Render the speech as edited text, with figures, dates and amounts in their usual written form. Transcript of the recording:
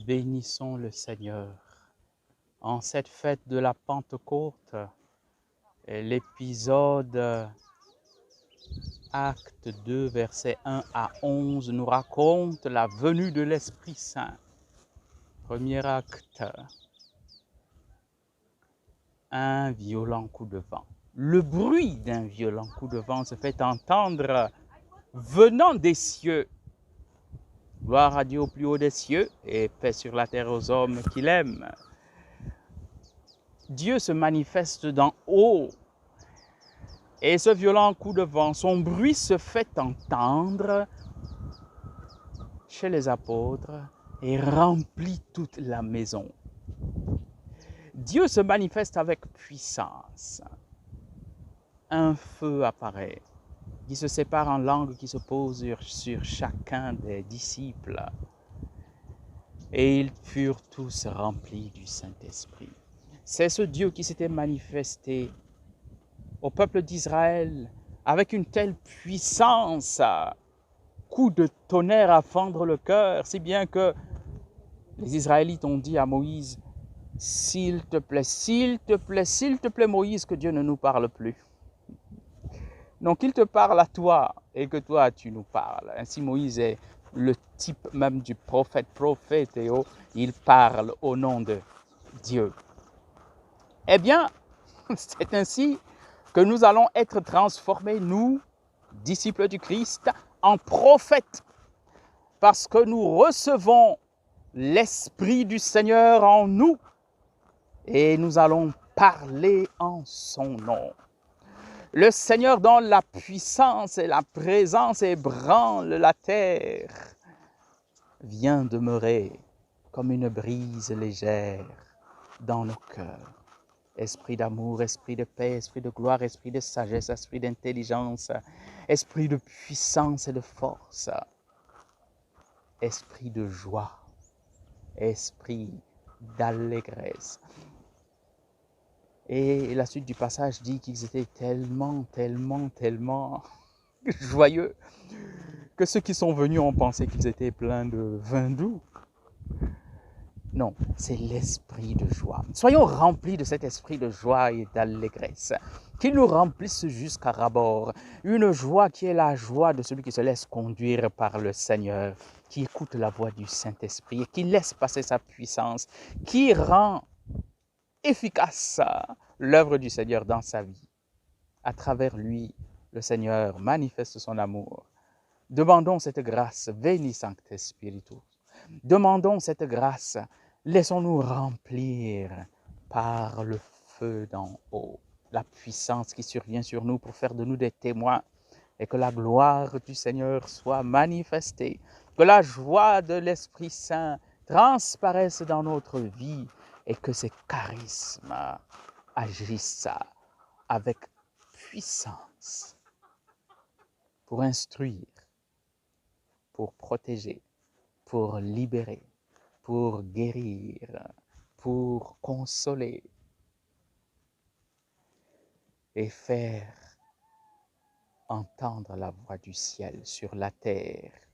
Bénissons le Seigneur. En cette fête de la Pentecôte, l'épisode Acte 2, versets 1 à 11 nous raconte la venue de l'Esprit Saint. Premier acte, un violent coup de vent. Le bruit d'un violent coup de vent se fait entendre venant des cieux. Gloire à Dieu au plus haut des cieux et paix sur la terre aux hommes qu'il aime. Dieu se manifeste d'en haut. Et ce violent coup de vent, son bruit se fait entendre chez les apôtres et remplit toute la maison. Dieu se manifeste avec puissance. Un feu apparaît qui se sépare en langues qui se posent sur chacun des disciples. Et ils furent tous remplis du Saint-Esprit. C'est ce Dieu qui s'était manifesté au peuple d'Israël avec une telle puissance, coup de tonnerre à fendre le cœur, si bien que les Israélites ont dit à Moïse, s'il te plaît, s'il te plaît, s'il te plaît Moïse, que Dieu ne nous parle plus. Donc qu'il te parle à toi et que toi tu nous parles. Ainsi Moïse est le type même du prophète et il parle au nom de Dieu. Eh bien, c'est ainsi que nous allons être transformés, nous, disciples du Christ, en prophètes, parce que nous recevons l'Esprit du Seigneur en nous et nous allons parler en son nom. Le Seigneur dont la puissance et la présence ébranlent la terre vient demeurer comme une brise légère dans nos cœurs. Esprit d'amour, esprit de paix, esprit de gloire, esprit de sagesse, esprit d'intelligence, esprit de puissance et de force, esprit de joie, esprit d'allégresse. Et la suite du passage dit qu'ils étaient tellement joyeux que ceux qui sont venus ont pensé qu'ils étaient pleins de vin doux. Non, c'est l'esprit de joie. Soyons remplis de cet esprit de joie et d'allégresse, qu'il nous remplisse jusqu'à ras-bord. Une joie qui est la joie de celui qui se laisse conduire par le Seigneur, qui écoute la voix du Saint-Esprit et qui laisse passer sa puissance, qui rend efficace l'œuvre du Seigneur dans sa vie. À travers lui, le Seigneur manifeste son amour. Demandons cette grâce, Veni Sancte Spiritus. Demandons cette grâce, laissons-nous remplir par le feu d'en haut, la puissance qui survient sur nous pour faire de nous des témoins et que la gloire du Seigneur soit manifestée, que la joie de l'Esprit Saint transparaisse dans notre vie et que ces charismes agissent avec puissance pour instruire, pour protéger, pour libérer, pour guérir, pour consoler et faire entendre la voix du ciel sur la terre